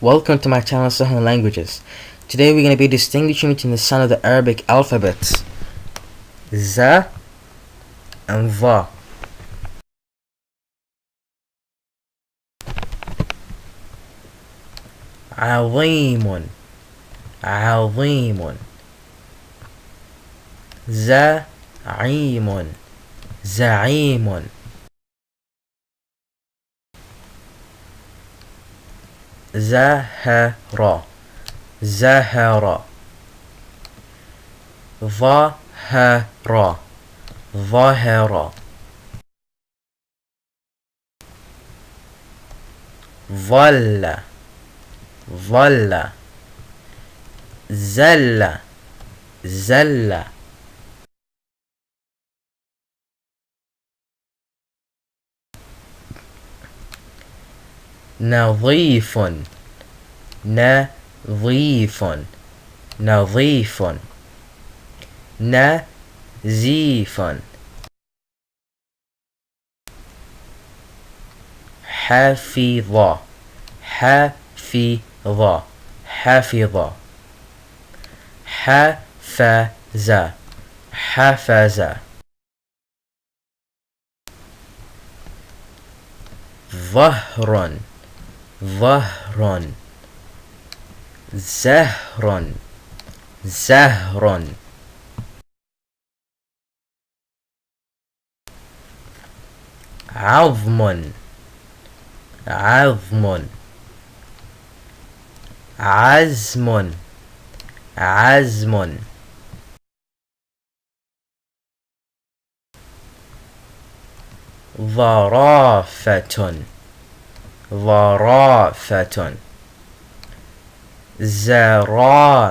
Welcome to my channel Sahel Languages. Today we're going to be distinguishing between the sound of the Arabic alphabet za and va. عظيم عظيم زعيم زعيم زهر زهر ظهر ظهر ظل ظل زل زل نظيف نظيف نظيف نزيف حفظ حفظ حفظ حفز حفز ظهر ظهر زهر زهر عظم عظم عزم عزم ظرافة ظرافة زرافة